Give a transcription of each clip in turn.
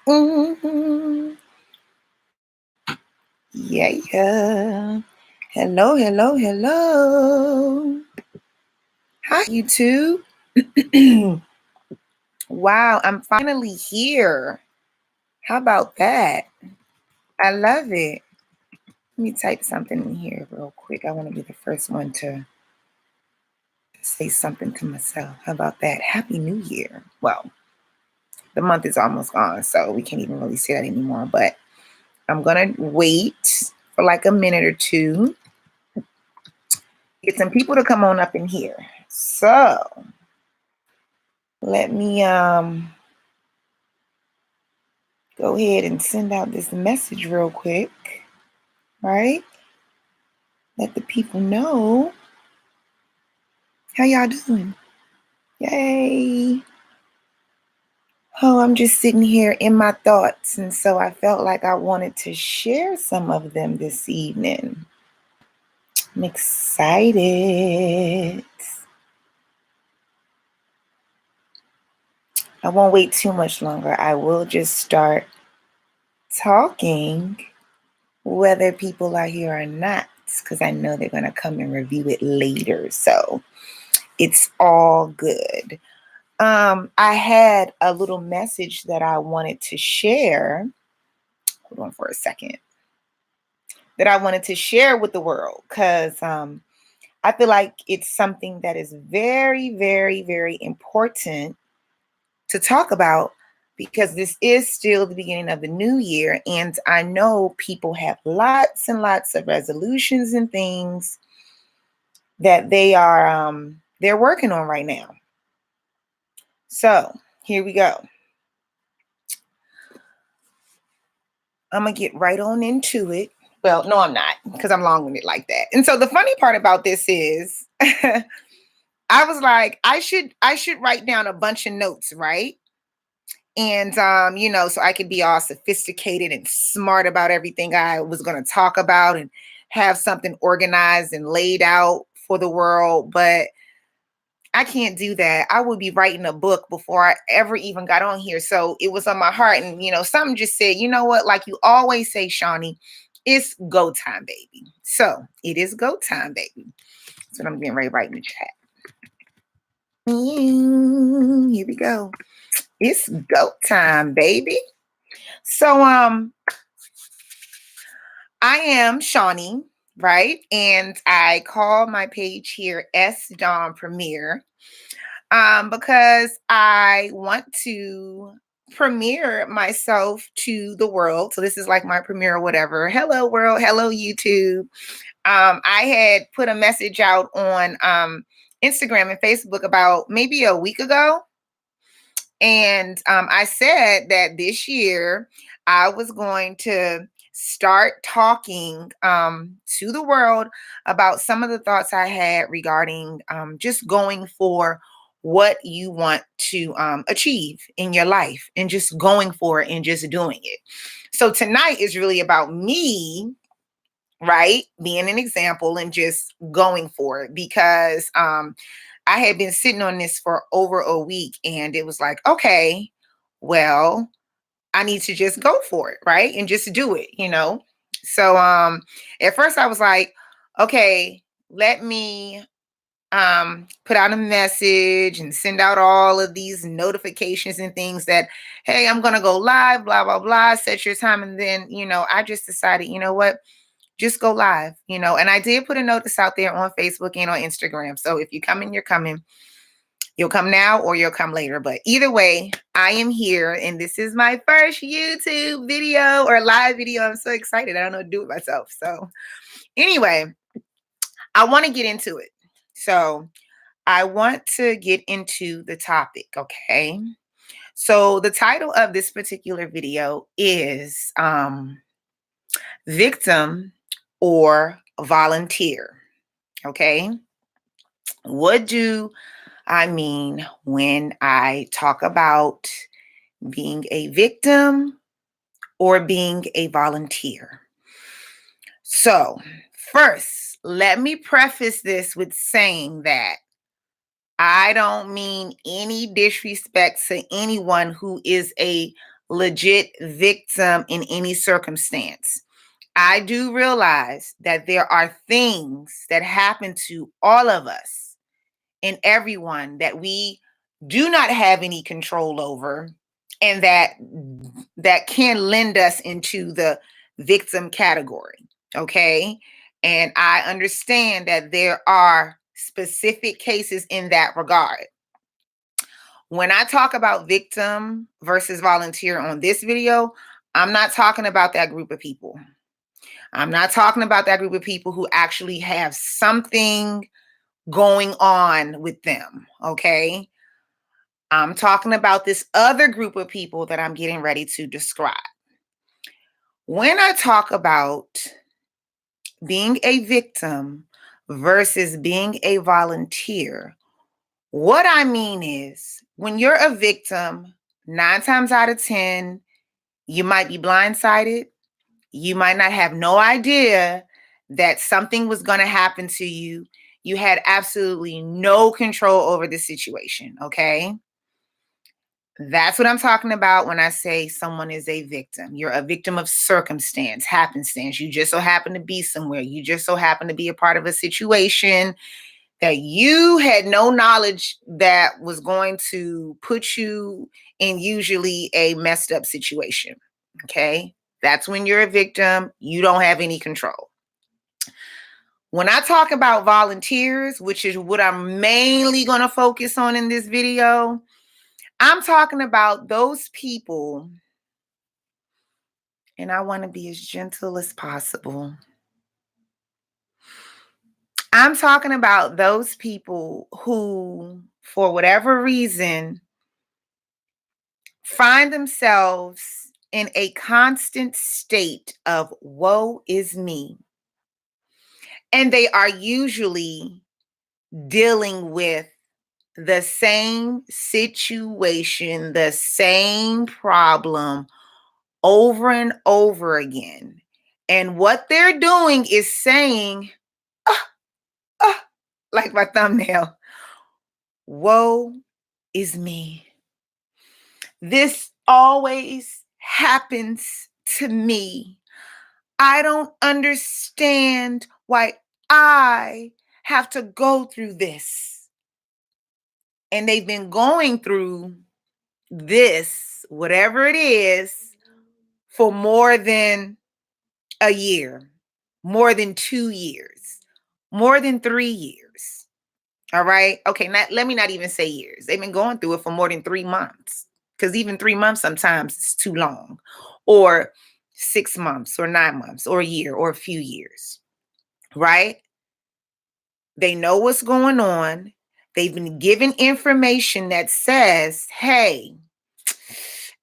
Mhm. Yeah, yeah. Hello, hello, hello. Hi, YouTube. Wow, I'm finally here. How about that? I love it. Let me type something in here real quick. I want to be the first one to say something to myself. How about that? Happy New Year. Well, the month is almost gone, so we can't even really say that anymore. But I'm going to wait for like a minute or two. Get some people to come on up in here. So let me go ahead and send out this message real quick, right? Let the people know. How y'all doing? Yay. Oh, I'm just sitting here in my thoughts, and so I felt like I wanted to share some of them this evening. I'm excited. I won't wait too much longer. I will just start talking whether people are here or not, because I know they're going to come and review it later. So it's all good. I had a little message that I wanted to share. Hold on for a second. That I wanted to share with the world because I feel like it's something that is very, very, very important to talk about because this is still the beginning of the new year. And I know people have lots and lots of resolutions and things that they're working on right now. So here we go. I'm going to get right on into it. Well, no, I'm not, because I'm long-winded like that. And so the funny part about this is I was like, I should write down a bunch of notes, right? And so I could be all sophisticated and smart about everything I was going to talk about and have something organized and laid out for the world. But I can't do that. I would be writing a book before I ever even got on here. So it was on my heart. And, something just said, you know what? Like you always say, Shawnee, it's go time, baby. So it is go time, baby. That's what I'm getting ready to write in the chat. Here we go. It's go time, baby. So I am Shawnee, right? And I call my page here S Dawn Premiere. Because I want to premiere myself to the world. So this is like my premiere or whatever. Hello world, hello YouTube. I had put a message out on Instagram and Facebook about maybe a week ago. And I said that this year I was going to start talking to the world about some of the thoughts I had regarding just going for what you want to achieve in your life and just going for it and just doing it. So tonight is really about me, right? Being an example and just going for it because I had been sitting on this for over a week and it was like, okay, well, I need to just go for it, right? And just do it. So at first I was like, okay, let me put out a message and send out all of these notifications and things that, hey, I'm gonna go live, blah, blah, blah, set your time. And then, I just decided, you know what? Just go live, and I did put a notice out there on Facebook and on Instagram. So if you're coming, you're coming. You'll come now or you'll come later. But either way, I am here and this is my first YouTube video or live video. I'm so excited. I don't know what to do with myself. So anyway, I want to get into it. So I want to get into the topic, okay? So the title of this particular video is Victim or Volunteer, okay? What do I mean when I talk about being a victim or being a volunteer? So, first, let me preface this with saying that I don't mean any disrespect to anyone who is a legit victim in any circumstance. I do realize that there are things that happen to all of us and everyone that we do not have any control over, and that can lend us into the victim category. Okay? And I understand that there are specific cases in that regard. When I talk about victim versus volunteer on this video, I'm not talking about that group of people. I'm not talking about that group of people who actually have something going on with them, okay? I'm talking about this other group of people that I'm getting ready to describe. When I talk about being a victim versus being a volunteer, what I mean is when you're a victim, 9 times out of 10, you might be blindsided. You might not have no idea that something was going to happen to you. You had absolutely no control over the situation, okay? That's what I'm talking about when I say someone is a victim. You're a victim of circumstance, happenstance. You just so happen to be somewhere. You just so happen to be a part of a situation that you had no knowledge that was going to put you in usually a messed up situation. Okay? That's when you're a victim. You don't have any control. When I talk about volunteers, which is what I'm mainly going to focus on in this video, I'm talking about those people, and I want to be as gentle as possible. I'm talking about those people who, for whatever reason, find themselves in a constant state of woe is me. And they are usually dealing with the same situation, the same problem over and over again. And what they're doing is saying, "Ah, ah," like my thumbnail, woe is me. This always happens to me. I don't understand why I have to go through this. And they've been going through this, whatever it is, for more than a year, more than 2 years, more than 3 years. All right. Okay. Let me not even say years. They've been going through it for more than 3 months, because even 3 months sometimes is too long, or 6 months, or 9 months, or a year, or a few years. Right. They know what's going on. They've been given information that says, hey,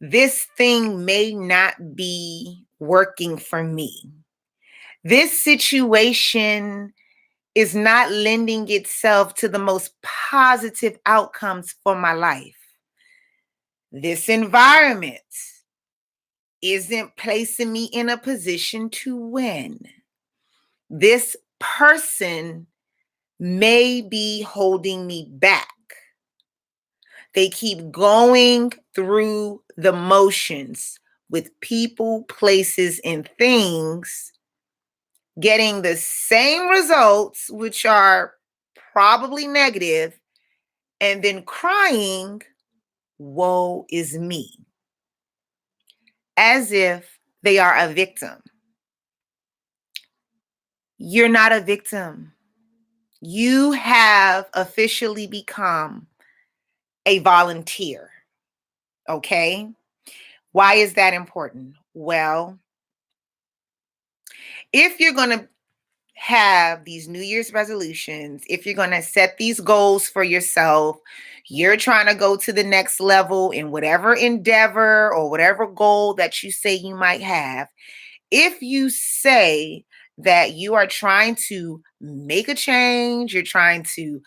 this thing may not be working for me. This situation is not lending itself to the most positive outcomes for my life. This environment isn't placing me in a position to win. This person may be holding me back. They keep going through the motions with people, places, and things, getting the same results, which are probably negative, and then crying, woe is me, as if they are a victim. You're not a victim. You have officially become a volunteer. Okay? Why is that important? Well, if you're going to have these New Year's resolutions, if you're going to set these goals for yourself, you're trying to go to the next level in whatever endeavor or whatever goal that you say you might have. If you say that you are trying to make a change, you're trying to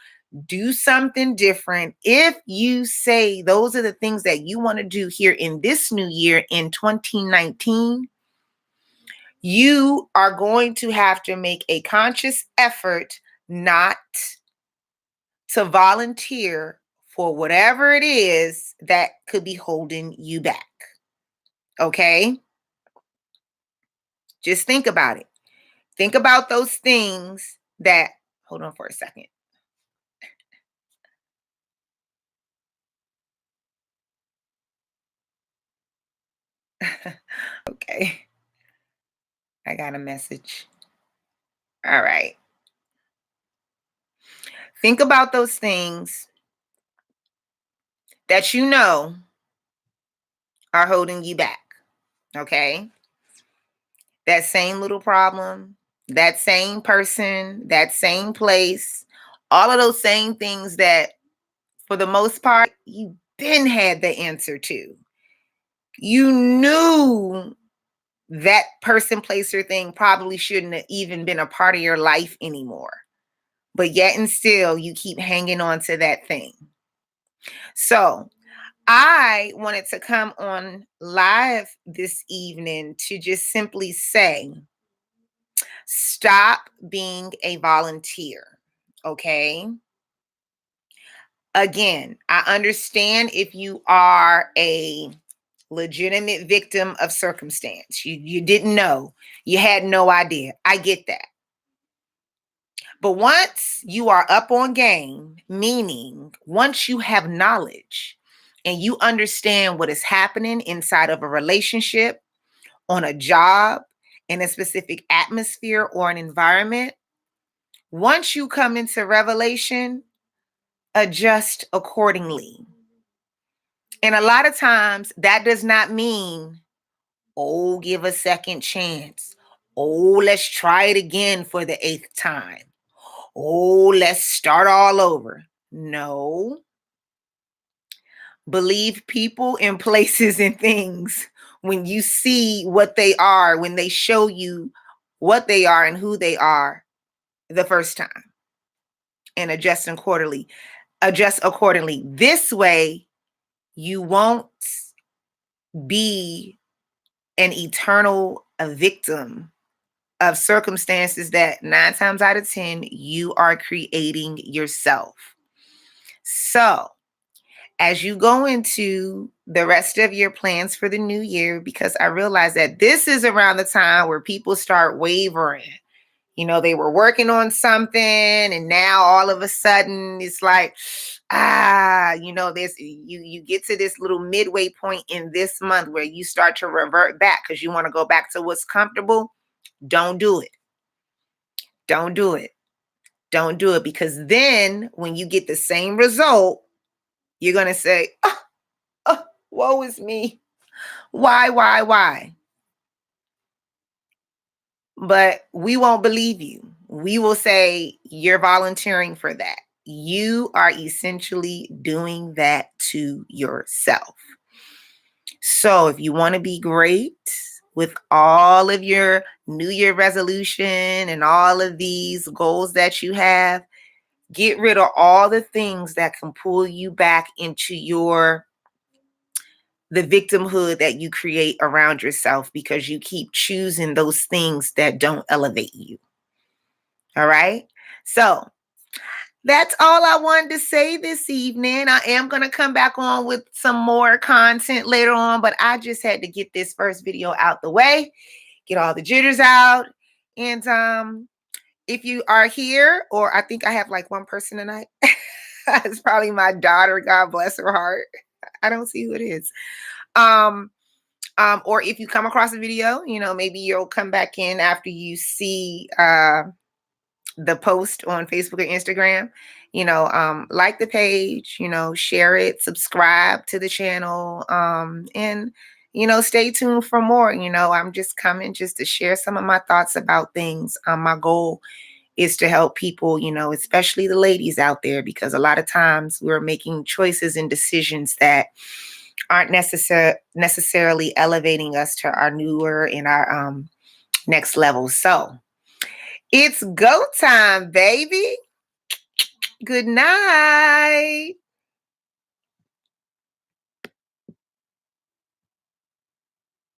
do something different, if you say those are the things that you want to do here in this new year in 2019, you are going to have to make a conscious effort not to volunteer for whatever it is that could be holding you back. Okay? Just think about it. Think about those things that, hold on for a second. Okay. I got a message. All right. Think about those things that you know are holding you back. Okay. That same little problem, that same person, that same place, all of those same things that, for the most part, you been had the answer to. You knew that person, place, or thing probably shouldn't have even been a part of your life anymore. But yet and still, you keep hanging on to that thing. So I wanted to come on live this evening to just simply say, stop being a volunteer. Okay. Again, I understand if you are a legitimate victim of circumstance. You didn't know. You had no idea. I get that. But once you are up on game, meaning once you have knowledge and you understand what is happening inside of a relationship, on a job, in a specific atmosphere or an environment, once you come into revelation, adjust accordingly. And a lot of times that does not mean, oh, give a second chance. Oh, let's try it again for the 8th time. Oh, let's start all over. No. Believe people and places and things when you see what they are, when they show you what they are and who they are the first time, and adjust accordingly. Adjust accordingly. This way, you won't be an eternal victim of circumstances that 9 times out of 10 you are creating yourself. So, as you go into the rest of your plans for the new year, because I realize that this is around the time where people start wavering. You know, they were working on something and now all of a sudden it's like, there's you get to this little midway point in this month where you start to revert back because you want to go back to what's comfortable. Don't do it. Don't do it. Don't do it, because then when you get the same result, you're going to say, woe is me. Why? But we won't believe you. We will say you're volunteering for that. You are essentially doing that to yourself. So if you want to be great with all of your New Year resolution and all of these goals that you have, get rid of all the things that can pull you back into the victimhood that you create around yourself, because you keep choosing those things that don't elevate you. All right. So that's all I wanted to say this evening. I am going to come back on with some more content later on, but I just had to get this first video out the way, get all the jitters out. And if you are here, or I think I have like one person tonight, it's probably my daughter. God bless her heart. I don't see who it is. Or if you come across a video, maybe you'll come back in after you see the post on Facebook or Instagram. Like the page, share it, subscribe to the channel, and stay tuned for more. I'm just coming just to share some of my thoughts about things. My goal is to help people, especially the ladies out there, because a lot of times we're making choices and decisions that aren't necessarily elevating us to our newer and our next level. So it's go time, baby. Good night.